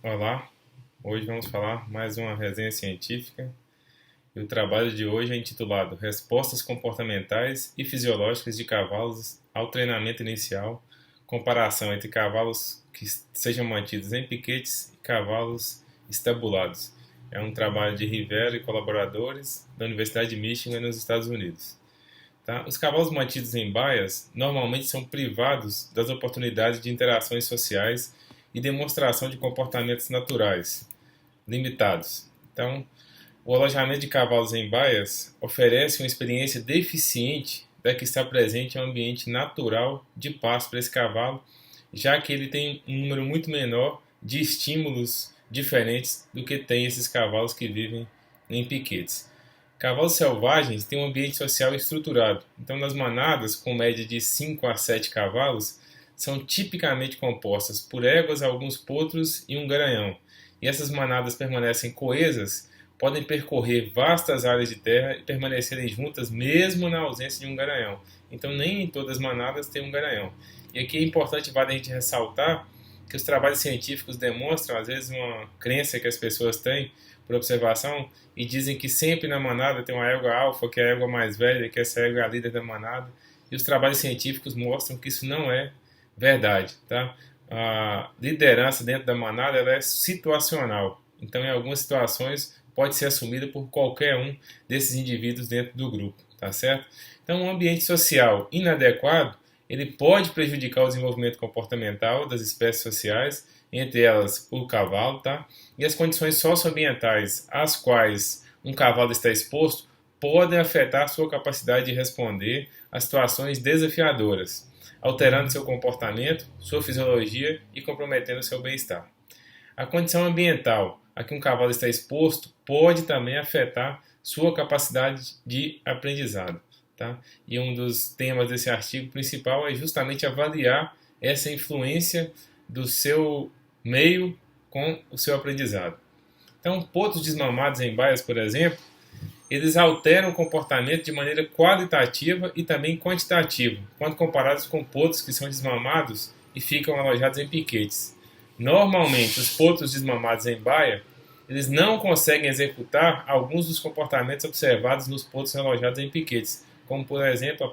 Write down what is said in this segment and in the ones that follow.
Olá, hoje vamos falar mais uma resenha científica e o trabalho de hoje é intitulado Respostas comportamentais e fisiológicas de cavalos ao treinamento inicial, comparação entre cavalos que sejam mantidos em piquetes e cavalos estabulados. É um trabalho de Rivera e colaboradores da Universidade de Michigan, nos Estados Unidos. Tá? Os cavalos mantidos em baias normalmente são privados das oportunidades de interações sociais e demonstração de comportamentos naturais limitados. Então, o alojamento de cavalos em baias oferece uma experiência deficiente da que está presente em um ambiente natural de pasto para esse cavalo, já que ele tem um número muito menor de estímulos diferentes do que tem esses cavalos que vivem em piquetes. Cavalos selvagens têm um ambiente social estruturado, então nas manadas com média de 5 a 7 cavalos, são tipicamente compostas por éguas, alguns potros e um garanhão. E essas manadas permanecem coesas, podem percorrer vastas áreas de terra e permanecerem juntas mesmo na ausência de um garanhão. Então nem em todas as manadas tem um garanhão. E aqui é importante, vale a gente ressaltar que os trabalhos científicos demonstram, às vezes, uma crença que as pessoas têm por observação e dizem que sempre na manada tem uma égua alfa, que é a égua mais velha, que essa égua é a líder da manada. E os trabalhos científicos mostram que isso não é verdade, tá? A liderança dentro da manada ela é situacional. Então, em algumas situações, pode ser assumida por qualquer um desses indivíduos dentro do grupo, tá certo? Então, um ambiente social inadequado, ele pode prejudicar o desenvolvimento comportamental das espécies sociais, entre elas o cavalo, tá? E as condições socioambientais às quais um cavalo está exposto podem afetar sua capacidade de responder a situações desafiadoras, alterando seu comportamento, sua fisiologia e comprometendo seu bem-estar. A condição ambiental a que um cavalo está exposto pode também afetar sua capacidade de aprendizado. Tá? E um dos temas desse artigo principal é justamente avaliar essa influência do seu meio com o seu aprendizado. Então, potros desmamados em baias, por exemplo, eles alteram o comportamento de maneira qualitativa e também quantitativa, quando comparados com potros que são desmamados e ficam alojados em piquetes. Normalmente, os potros desmamados em baia, eles não conseguem executar alguns dos comportamentos observados nos potros alojados em piquetes, como, por exemplo, o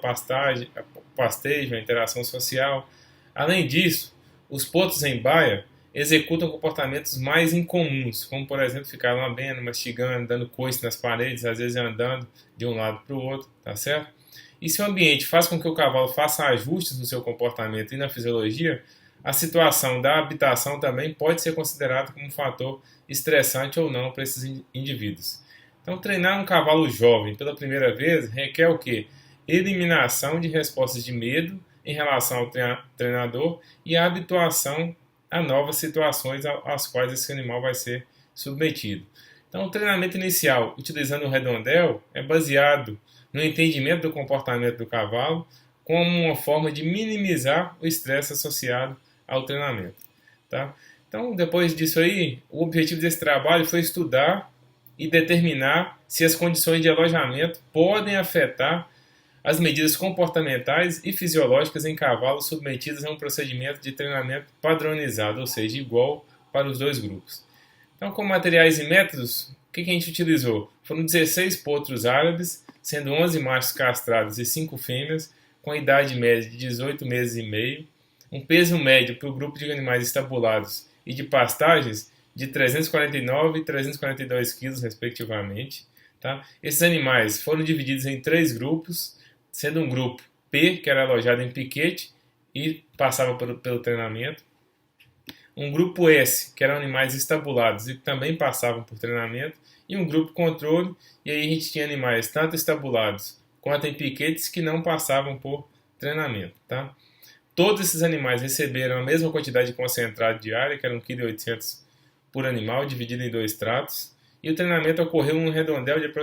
pastejo, a interação social. Além disso, os potros em baia executam comportamentos mais incomuns, como, por exemplo, ficar lambendo, mastigando, dando coice nas paredes, às vezes andando de um lado para o outro, tá certo? E se o ambiente faz com que o cavalo faça ajustes no seu comportamento e na fisiologia, a situação da habitação também pode ser considerada como um fator estressante ou não para esses indivíduos. Então, treinar um cavalo jovem pela primeira vez requer o quê? Eliminação de respostas de medo em relação ao treinador e a habituação a novas situações às quais esse animal vai ser submetido. Então, o treinamento inicial utilizando o redondel é baseado no entendimento do comportamento do cavalo como uma forma de minimizar o estresse associado ao treinamento. Tá? Então, depois disso aí, o objetivo desse trabalho foi estudar e determinar se as condições de alojamento podem afetar as medidas comportamentais e fisiológicas em cavalos submetidos a um procedimento de treinamento padronizado, ou seja, igual para os dois grupos. Então, com materiais e métodos, o que a gente utilizou? Foram 16 potros árabes, sendo 11 machos castrados e 5 fêmeas, com a idade média de 18 meses e meio, um peso médio para o grupo de animais estabulados e de pastagens de 349 e 342 quilos, respectivamente. Tá? Esses animais foram divididos em 3 grupos, sendo um grupo P, que era alojado em piquete e passava pelo treinamento, um grupo S, que eram animais estabulados e também passavam por treinamento, e um grupo controle, e aí a gente tinha animais tanto estabulados quanto em piquetes que não passavam por treinamento. Tá? Todos esses animais receberam a mesma quantidade de concentrado diário, que era 1,8 kg por animal, dividido em 2 tratos, e o treinamento ocorreu em um redondel de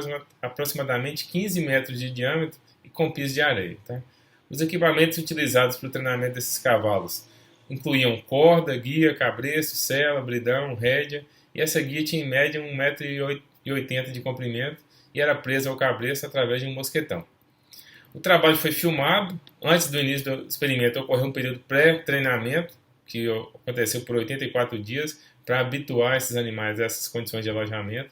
aproximadamente 15 metros de diâmetro e com piso de areia. Tá? Os equipamentos utilizados para o treinamento desses cavalos incluíam corda, guia, cabresto, sela, bridão, rédea, e essa guia tinha em média 1,80 m de comprimento e era presa ao cabresto através de um mosquetão. O trabalho foi filmado. Antes do início do experimento ocorreu um período pré-treinamento, que aconteceu por 84 dias, para habituar esses animais a essas condições de alojamento.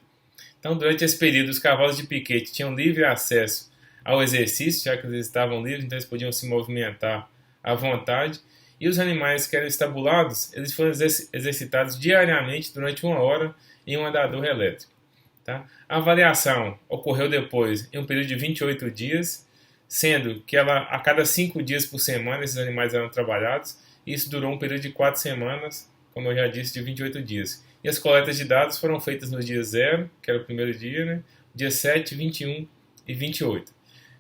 Então, durante esse período, os cavalos de piquete tinham livre acesso ao exercício, já que eles estavam livres, então eles podiam se movimentar à vontade. E os animais que eram estabulados, eles foram exercitados diariamente durante 1 hora em um andador elétrico. Tá? A avaliação ocorreu depois em um período de 28 dias, sendo que a cada 5 dias por semana esses animais eram trabalhados. Isso durou um período de 4 semanas, como eu já disse, de 28 dias. E as coletas de dados foram feitas no dia 0, que era o primeiro dia, né? Dia 7, 21 e 28.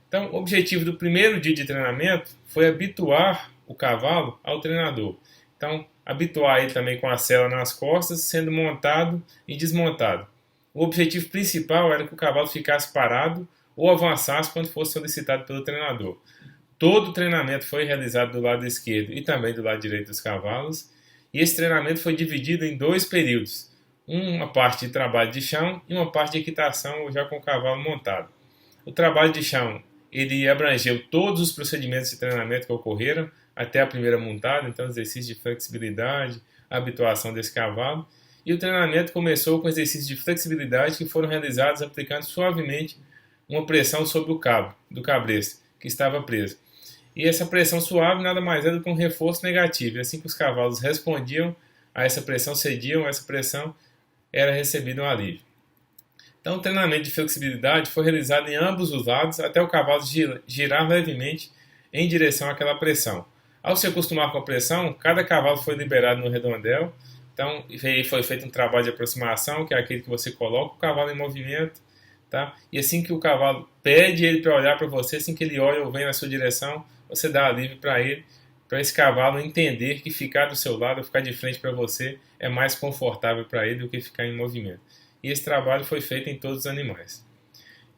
Então, o objetivo do primeiro dia de treinamento foi habituar o cavalo ao treinador. Então, habituar ele também com a sela nas costas, sendo montado e desmontado. O objetivo principal era que o cavalo ficasse parado ou avançasse quando fosse solicitado pelo treinador. Todo o treinamento foi realizado do lado esquerdo e também do lado direito dos cavalos. E esse treinamento foi dividido em 2 períodos. Uma parte de trabalho de chão e uma parte de equitação já com o cavalo montado. O trabalho de chão ele abrangeu todos os procedimentos de treinamento que ocorreram até a primeira montada, então exercício de flexibilidade, habituação desse cavalo. E o treinamento começou com exercícios de flexibilidade que foram realizados aplicando suavemente uma pressão sobre o cabo do cabresto, que estava preso. E essa pressão suave nada mais é do que um reforço negativo. E assim que os cavalos respondiam a essa pressão, cediam a essa pressão, era recebido um alívio. Então o treinamento de flexibilidade foi realizado em ambos os lados até o cavalo girar levemente em direção àquela pressão. Ao se acostumar com a pressão, cada cavalo foi liberado no redondel. Então foi feito um trabalho de aproximação, que é aquele que você coloca o cavalo em movimento. Tá? E assim que o cavalo pede ele para olhar para você, assim que ele olha ou vem na sua direção, você dá alívio para ele, para esse cavalo entender que ficar do seu lado, ficar de frente para você, é mais confortável para ele do que ficar em movimento. E esse trabalho foi feito em todos os animais.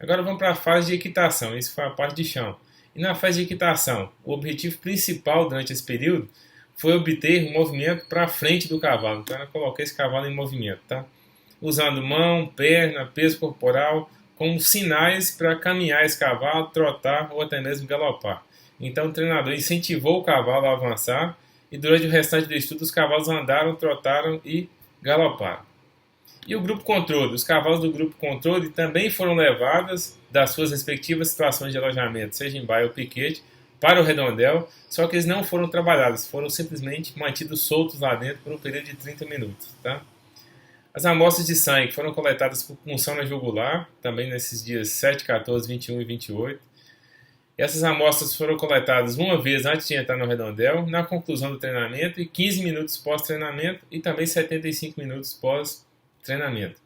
Agora vamos para a fase de equitação, isso foi a parte de chão. E na fase de equitação, o objetivo principal durante esse período foi obter um movimento para frente do cavalo. Então eu coloquei esse cavalo em movimento, tá? Usando mão, perna, peso corporal, como sinais para caminhar esse cavalo, trotar ou até mesmo galopar. Então o treinador incentivou o cavalo a avançar e durante o restante do estudo os cavalos andaram, trotaram e galoparam. E o grupo controle, os cavalos do grupo controle também foram levados das suas respectivas situações de alojamento, seja em baia ou piquete, para o redondel, só que eles não foram trabalhados, foram simplesmente mantidos soltos lá dentro por um período de 30 minutos. Tá? As amostras de sangue foram coletadas por punção na jugular, também nesses dias 7, 14, 21 e 28. E essas amostras foram coletadas uma vez antes de entrar no redondel, na conclusão do treinamento, e 15 minutos pós-treinamento e também 75 minutos pós-treinamento.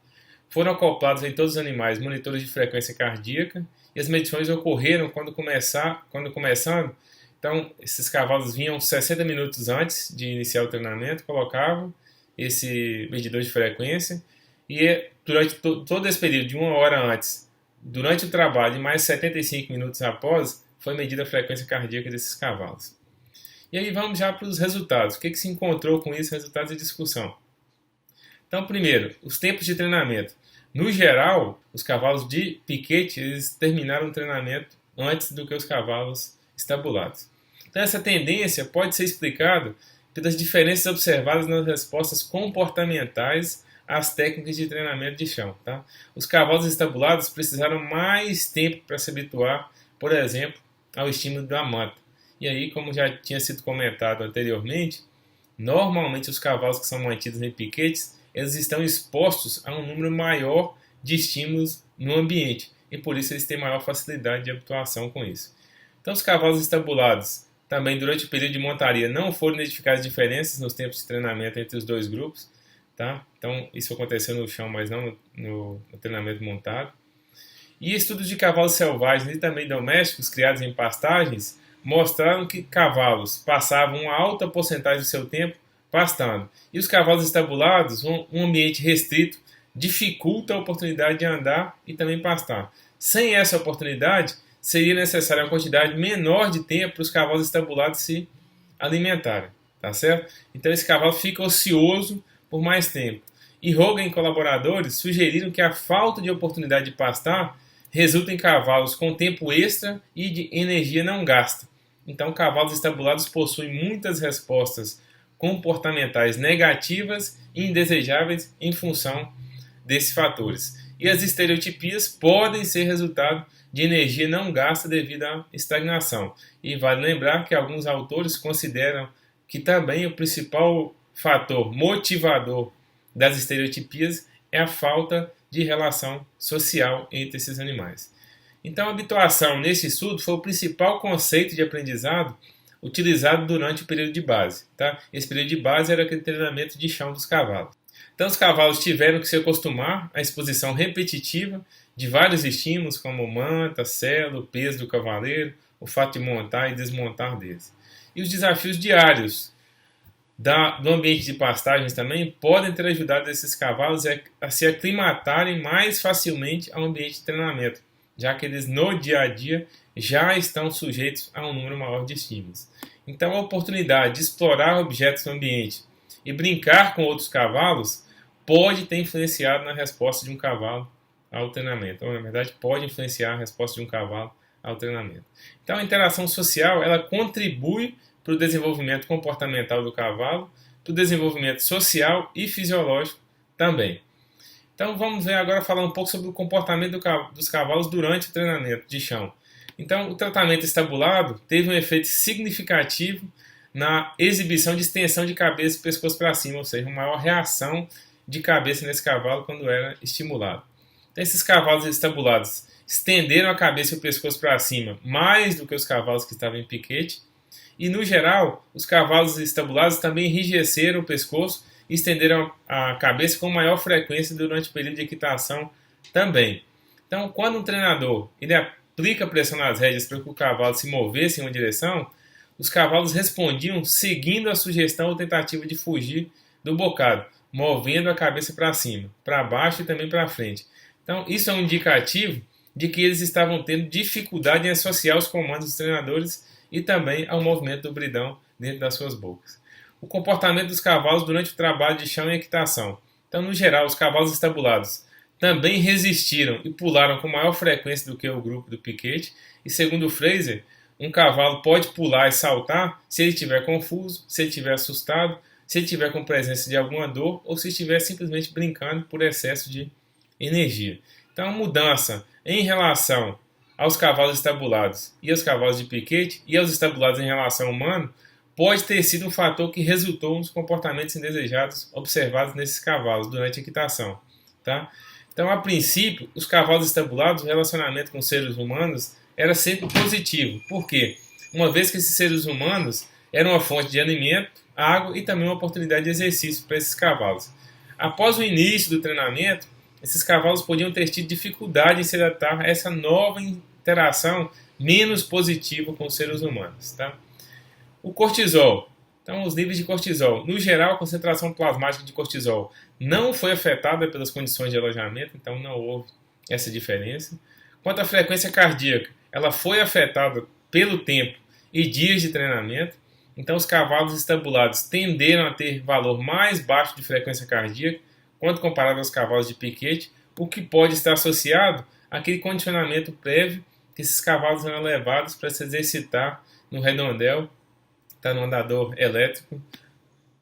Foram acoplados em todos os animais monitores de frequência cardíaca e as medições ocorreram quando começando. Então, esses cavalos vinham 60 minutos antes de iniciar o treinamento, colocavam esse medidor de frequência e durante todo esse período de 1 hora antes, durante o trabalho e mais 75 minutos após, foi medida a frequência cardíaca desses cavalos. E aí vamos já para os resultados. O que se encontrou com isso? Resultados de discussão. Então, primeiro, os tempos de treinamento. No geral, os cavalos de piquete eles terminaram o treinamento antes do que os cavalos estabulados. Então, essa tendência pode ser explicada pelas diferenças observadas nas respostas comportamentais às técnicas de treinamento de chão. Tá? Os cavalos estabulados precisaram mais tempo para se habituar, por exemplo, ao estímulo da manta. E aí, como já tinha sido comentado anteriormente, normalmente os cavalos que são mantidos em piquetes eles estão expostos a um número maior de estímulos no ambiente e por isso eles têm maior facilidade de habituação com isso. Então, os cavalos estabulados também durante o período de montaria não foram identificadas diferenças nos tempos de treinamento entre os dois grupos. Tá? Então, isso aconteceu no chão, mas não no treinamento montado. E estudos de cavalos selvagens e também domésticos criados em pastagens mostraram que cavalos passavam uma alta porcentagem do seu tempo pastando. E os cavalos estabulados, um ambiente restrito, dificulta a oportunidade de andar e também pastar. Sem essa oportunidade, seria necessária uma quantidade menor de tempo para os cavalos estabulados se alimentarem. Tá certo? Então esse cavalo fica ocioso por mais tempo. E Hogan e colaboradores sugeriram que a falta de oportunidade de pastar resulta em cavalos com tempo extra e de energia não gasta. Então cavalos estabulados possuem muitas respostas comportamentais negativas e indesejáveis em função desses fatores. E as estereotipias podem ser resultado de energia não gasta devido à estagnação. E vale lembrar que alguns autores consideram que também o principal fator motivador das estereotipias é a falta de relação social entre esses animais. Então, a habituação nesse estudo foi o principal conceito de aprendizado utilizado durante o período de base. Tá? Esse período de base era aquele treinamento de chão dos cavalos. Então, os cavalos tiveram que se acostumar à exposição repetitiva de vários estímulos, como manta, selo, peso do cavaleiro, o fato de montar e desmontar deles. E os desafios diários do ambiente de pastagens também podem ter ajudado esses cavalos a se aclimatarem mais facilmente ao ambiente de treinamento, já que eles no dia a dia já estão sujeitos a um número maior de estímulos. Então, a oportunidade de explorar objetos no ambiente e brincar com outros cavalos pode ter influenciado na resposta de um cavalo ao treinamento. Ou, na verdade, pode influenciar a resposta de um cavalo ao treinamento. Então, a interação social ela contribui para o desenvolvimento comportamental do cavalo, para o desenvolvimento social e fisiológico também. Então, vamos ver agora falar um pouco sobre o comportamento dos cavalos durante o treinamento de chão. Então, o tratamento estabulado teve um efeito significativo na exibição de extensão de cabeça e pescoço para cima, ou seja, uma maior reação de cabeça nesse cavalo quando era estimulado. Então, esses cavalos estabulados estenderam a cabeça e o pescoço para cima mais do que os cavalos que estavam em piquete. E, no geral, os cavalos estabulados também enrijeceram o pescoço e estenderam a cabeça com maior frequência durante o período de equitação também. Então, quando um treinador ele aplica pressão nas rédeas para que o cavalo se movesse em uma direção, os cavalos respondiam seguindo a sugestão ou tentativa de fugir do bocado, movendo a cabeça para cima, para baixo e também para frente. Então, isso é um indicativo de que eles estavam tendo dificuldade em associar os comandos dos treinadores e também ao movimento do bridão dentro das suas bocas. O comportamento dos cavalos durante o trabalho de chão e equitação. Então, no geral, os cavalos estabulados também resistiram e pularam com maior frequência do que o grupo do piquete. E segundo o Fraser, um cavalo pode pular e saltar se ele estiver confuso, se ele estiver assustado, se ele estiver com presença de alguma dor ou se estiver simplesmente brincando por excesso de energia. Então, a mudança em relação aos cavalos estabulados e aos cavalos de piquete e aos estabulados em relação ao humano pode ter sido um fator que resultou nos comportamentos indesejados observados nesses cavalos durante a equitação. Tá? Então, a princípio, os cavalos estabulados, o relacionamento com os seres humanos era sempre positivo. Por quê? Uma vez que esses seres humanos eram uma fonte de alimento, água e também uma oportunidade de exercício para esses cavalos. Após o início do treinamento, esses cavalos podiam ter tido dificuldade em se adaptar a essa nova interação menos positiva com os seres humanos. Tá? O cortisol. Então, os níveis de cortisol. No geral, a concentração plasmática de cortisol não foi afetada pelas condições de alojamento, então não houve essa diferença. Quanto à frequência cardíaca, ela foi afetada pelo tempo e dias de treinamento. Então, os cavalos estabulados tenderam a ter valor mais baixo de frequência cardíaca quando comparado aos cavalos de piquete, o que pode estar associado àquele condicionamento prévio que esses cavalos eram levados para se exercitar no redondel, tá, no andador elétrico,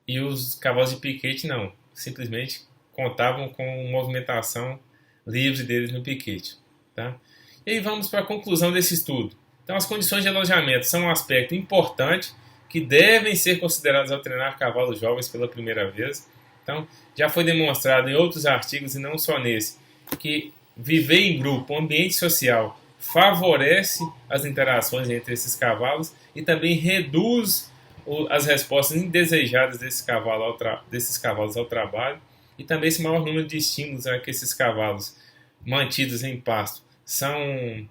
e os cavalos de piquete não, simplesmente contavam com movimentação livre deles no piquete. Tá? E aí vamos para a conclusão desse estudo. Então, as condições de alojamento são um aspecto importante que devem ser considerados ao treinar cavalos jovens pela primeira vez. Então, já foi demonstrado em outros artigos, e não só nesse, que viver em grupo, um ambiente social, favorece as interações entre esses cavalos e também reduz as respostas indesejadas desses cavalos ao trabalho, e também esse maior número de estímulos a que esses cavalos mantidos em pasto são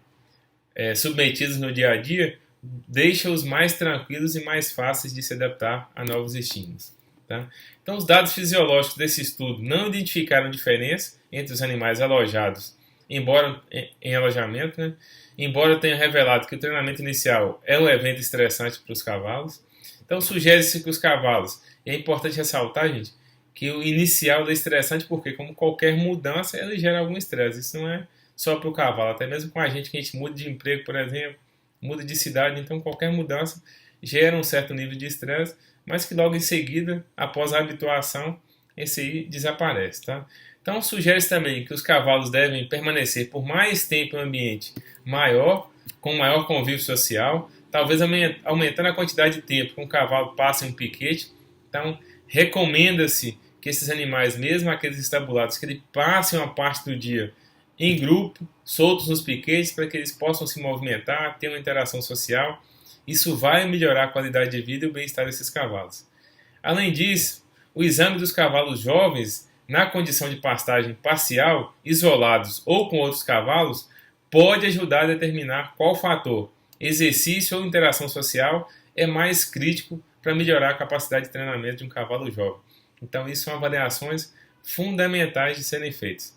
submetidos no dia a dia, deixa-os mais tranquilos e mais fáceis de se adaptar a novos estímulos. Tá? Então, os dados fisiológicos desse estudo não identificaram diferença entre os animais alojados, embora em alojamento, né? Embora tenha revelado que o treinamento inicial é um evento estressante para os cavalos. Então, sugere-se que os cavalos, e é importante ressaltar, gente, que o inicial é estressante porque, como qualquer mudança, ele gera algum estresse. Isso não é só para o cavalo, até mesmo com a gente, que a gente muda de emprego, por exemplo, muda de cidade, então qualquer mudança gera um certo nível de estresse, mas que logo em seguida, após a habituação, esse aí desaparece, tá? Então, sugere-se também que os cavalos devem permanecer por mais tempo em um ambiente maior, com maior convívio social, talvez aumentando a quantidade de tempo que um cavalo passa em um piquete. Então, recomenda-se que esses animais, mesmo aqueles estabulados, que eles passem uma parte do dia em grupo, soltos nos piquetes, para que eles possam se movimentar, ter uma interação social. Isso vai melhorar a qualidade de vida e o bem-estar desses cavalos. Além disso, o exame dos cavalos jovens na condição de pastagem parcial, isolados ou com outros cavalos, pode ajudar a determinar qual fator, exercício ou interação social, é mais crítico para melhorar a capacidade de treinamento de um cavalo jovem. Então, isso são avaliações fundamentais de serem feitas.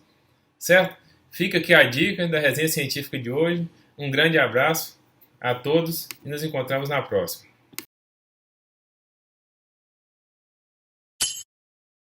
Certo? Fica aqui a dica da resenha científica de hoje. Um grande abraço a todos e nos encontramos na próxima.